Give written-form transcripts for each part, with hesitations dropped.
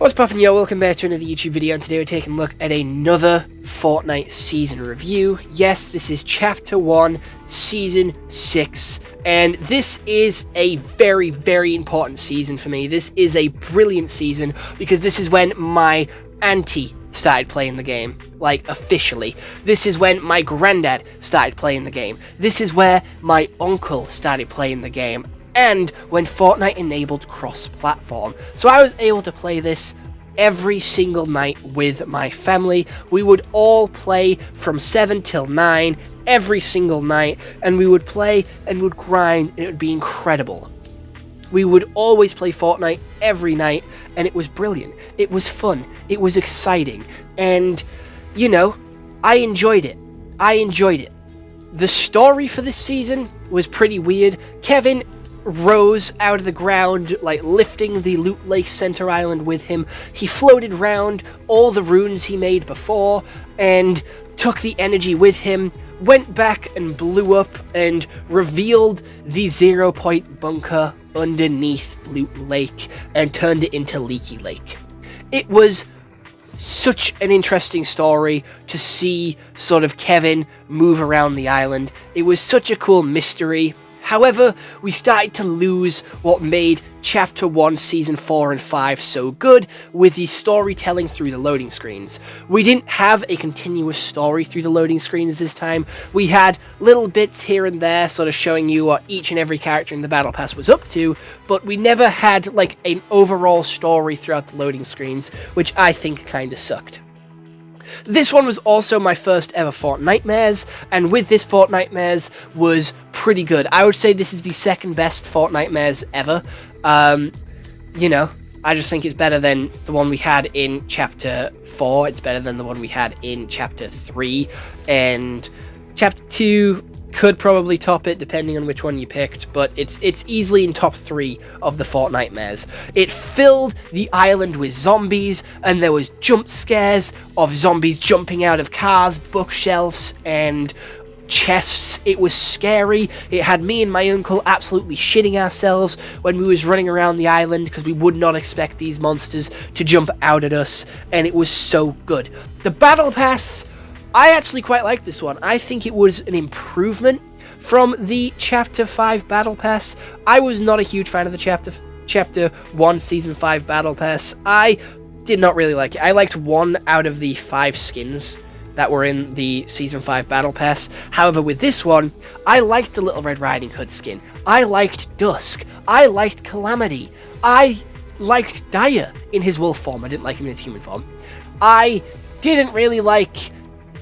What's poppin', yo? Welcome back to another YouTube video, and today we're taking a look at another Fortnite season review. Yes, this is Chapter 1, Season 6, and this is a very, very important season for me. This is a brilliant season, because this is when my auntie started playing the game, like, officially. This is when my granddad started playing the game. This is where my uncle started playing the game. And when Fortnite enabled cross-platform. So I was able to play this every single night with my family. We would all play from 7 till 9 every single night, and we would play and would grind, and it would be incredible. We would always play Fortnite every night, and it was brilliant. It was fun. It was exciting. And, you know, I enjoyed it. The story for this season was pretty weird. Kevin rose out of the ground, like lifting the Loot Lake Center Island with him. He floated round all the runes he made before and took the energy with him, went back and blew up and revealed the 0-point bunker underneath Loot Lake and turned it into Leaky Lake. It was such an interesting story to see sort of Kevin move around the island. It was such a cool mystery. However, we started to lose what made Chapter 1, Season 4 and 5 so good with the storytelling through the loading screens. We didn't have a continuous story through the loading screens this time. We had little bits here and there sort of showing you what each and every character in the Battle Pass was up to, but we never had like an overall story throughout the loading screens, which I think kind of sucked. This one was also my first ever Fortnitemares, and with this Fortnitemares was pretty good. I would say this is the second best Fortnitemares ever. You know, I just think it's better than the one we had in Chapter 4, it's better than the one we had in Chapter 3, and Chapter 2 could probably top it depending on which one you picked, but it's easily in top 3 of the Fortnitemares. It filled the island with zombies, and there was jump scares of zombies jumping out of cars, bookshelves, and chests. It was scary. It had me and my uncle absolutely shitting ourselves when we was running around the island because we would not expect these monsters to jump out at us, and it was so good. The Battle Pass, I actually quite like this one. I think it was an improvement from the Chapter 5 Battle Pass. I was not a huge fan of the Chapter 1 Season 5 Battle Pass. I did not really like it. I liked 1 out of the 5 skins that were in the Season 5 Battle Pass. However, with this one, I liked the Little Red Riding Hood skin. I liked Dusk. I liked Calamity. I liked Dyer in his wolf form. I didn't like him in his human form. I didn't really like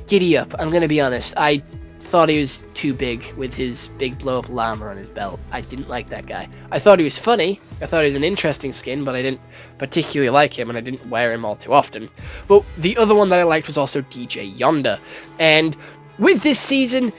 Giddy Up, I'm gonna be honest. I thought he was too big with his big blow-up llama on his belt. I didn't like that guy. I thought he was funny, I thought he was an interesting skin, but I didn't particularly like him, and I didn't wear him all too often. But the other one that I liked was also DJ Yonder. And with this season,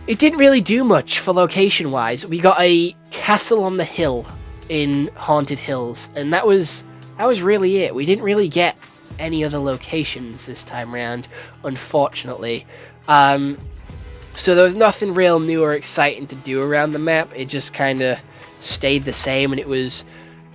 it didn't really do much for location-wise. We got a castle on the hill in Haunted Hills, and that was really it. We didn't really get any other locations this time around, unfortunately. So there was nothing real new or exciting to do around the map. It just kind of stayed the same, and it was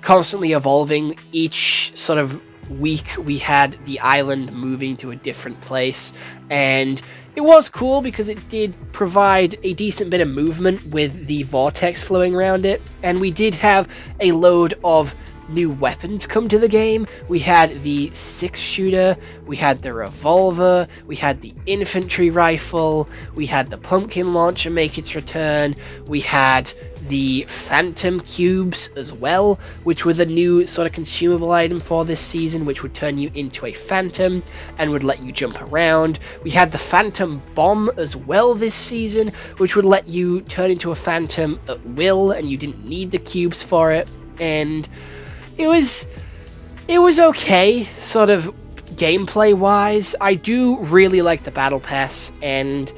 constantly evolving. Each sort of week we had the island moving to a different place, and it was cool because it did provide a decent bit of movement with the vortex flowing around it, and we did have a load of new weapons come to the game. We had the 6-shooter, we had the revolver, we had the infantry rifle, we had the pumpkin launcher make its return, we had the phantom cubes as well, which were the new sort of consumable item for this season, which would turn you into a phantom and would let you jump around. We had the phantom bomb as well this season, which would let you turn into a phantom at will, and you didn't need the cubes for it. And it was okay, sort of gameplay-wise. I do really like the Battle Pass, and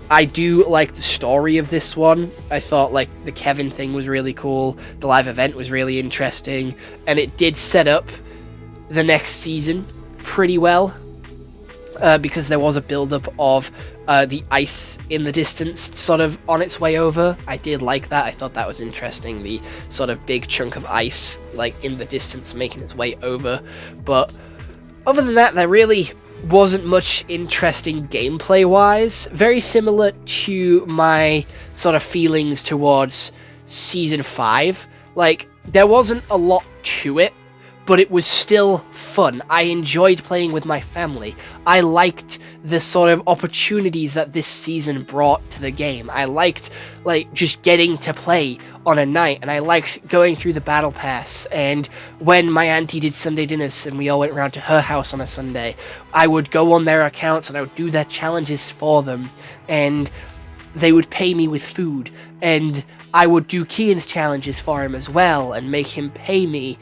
I do like the story of this one. I thought, like, the Kevin thing was really cool, the live event was really interesting, and it did set up the next season pretty well. because there was a build-up of the ice in the distance sort of on its way over. I did like that. I thought that was interesting, the sort of big chunk of ice like in the distance making its way over. But other than that, there really wasn't much interesting gameplay-wise. Very similar to my sort of feelings towards Season 5. Like, there wasn't a lot to it, but it was still fun. I enjoyed playing with my family. I liked the sort of opportunities that this season brought to the game. I liked, like, just getting to play on a night, and I liked going through the battle pass, and when my auntie did Sunday dinners and we all went around to her house on a Sunday, I would go on their accounts and I would do their challenges for them, and they would pay me with food, and I would do Kian's challenges for him as well, and make him pay me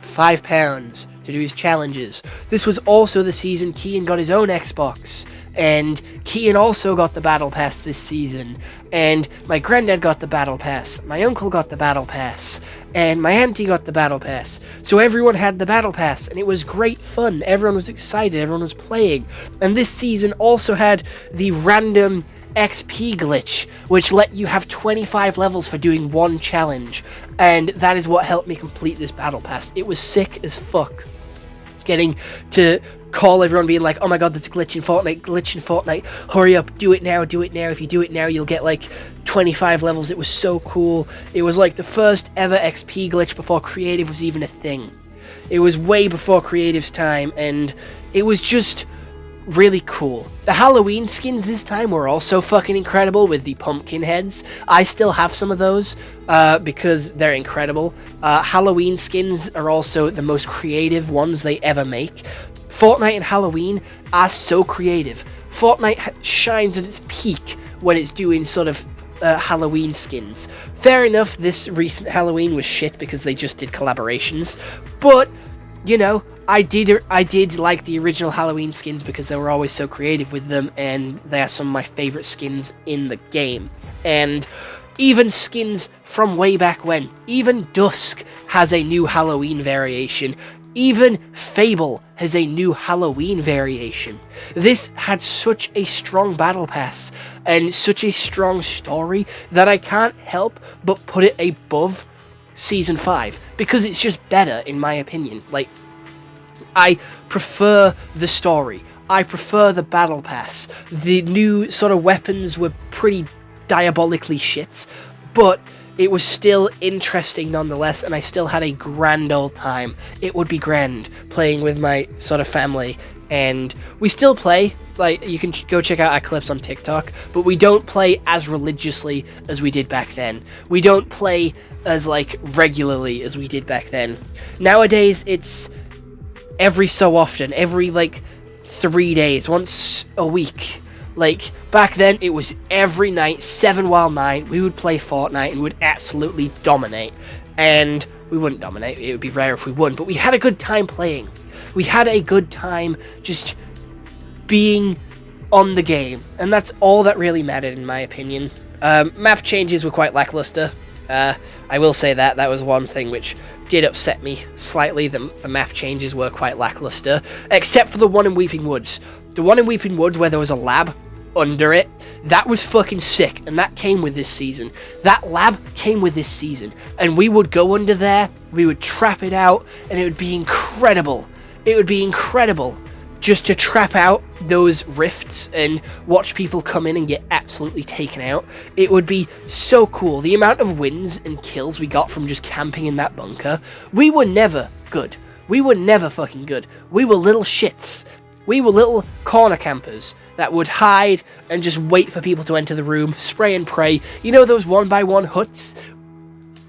£5 to do his challenges. This was also the season Kian got his own Xbox, and Kian also got the Battle Pass this season, and my granddad got the Battle Pass, my uncle got the Battle Pass, and my auntie got the Battle Pass. So everyone had the Battle Pass, and it was great fun. Everyone was excited, everyone was playing. And this season also had the random XP glitch, which let you have 25 levels for doing one challenge, and that is what helped me complete this battle pass. It was sick as fuck getting to call everyone being like, oh my god, that's glitch in Fortnite, hurry up, do it now, if you do it now you'll get like 25 levels. It was so cool. It was like the first ever XP glitch before creative was even a thing. It was way before creative's time, and it was just really cool. The Halloween skins this time were also fucking incredible with the pumpkin heads. I still have some of those because they're incredible. Halloween skins are also the most creative ones they ever make. Fortnite and Halloween are so creative. Fortnite shines at its peak when it's doing sort of Halloween skins. Fair enough, this recent Halloween was shit because they just did collaborations, but you know, I did like the original Halloween skins because they were always so creative with them, and they are some of my favorite skins in the game. And even skins from way back when, even Dusk has a new Halloween variation. Even Fable has a new Halloween variation. This had such a strong battle pass and such a strong story that I can't help but put it above Season 5, because it's just better in my opinion. Like, I prefer the story, I prefer the battle pass. The new sort of weapons were pretty diabolically shit, but it was still interesting nonetheless, and I still had a grand old time. It would be grand playing with my sort of family, and we still play. Like, you can go check out our clips on TikTok, but we don't play as religiously as we did back then. We don't play as, like, regularly as we did back then. Nowadays, it's every so often, every, like, 3 days, once a week. Like, back then, it was every night, 7 while 9, we would play Fortnite and would absolutely dominate. And we wouldn't dominate, it would be rare if we won, but we had a good time playing. We had a good time just being on the game, and that's all that really mattered in my opinion. Map changes were quite lackluster. I will say that was one thing which did upset me slightly. The map changes were quite lackluster, except for the one in Weeping Woods. The one in Weeping Woods where there was a lab under it, that was fucking sick, and that came with this season. That lab came with this season, and we would go under there, we would trap it out, and it would be incredible. It would be incredible just to trap out those rifts and watch people come in and get absolutely taken out. It would be so cool. The amount of wins and kills we got from just camping in that bunker. We were never good. We were never fucking good. We were little shits. We were little corner campers that would hide and just wait for people to enter the room, spray and pray. You know those 1x1 huts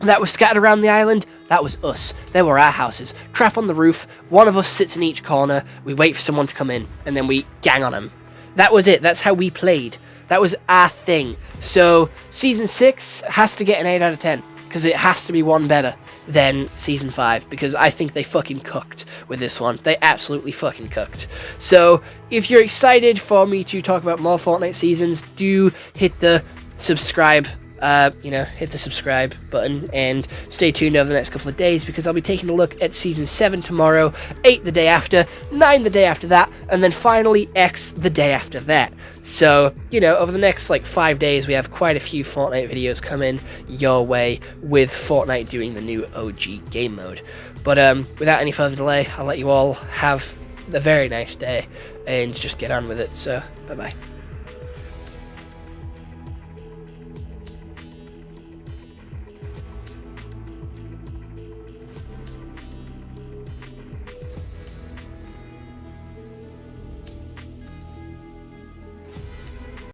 that were scattered around the island? That was us. There were our houses. Trap on the roof, one of us sits in each corner, we wait for someone to come in, and then we gang on them. That was it. That's how we played. That was our thing. So, Season 6 has to get an 8 out of 10, because it has to be one better than Season 5, because I think they fucking cooked with this one. They absolutely fucking cooked. So, if you're excited for me to talk about more Fortnite seasons, do hit the subscribe hit the subscribe button and stay tuned over the next couple of days, because I'll be taking a look at Season 7 tomorrow, 8 the day after, 9 the day after that, and then finally X the day after that. So, over the next 5 days, we have quite a few Fortnite videos coming your way, with Fortnite doing the new OG game mode. But without any further delay, I'll let you all have a very nice day and just get on with it. So, bye-bye.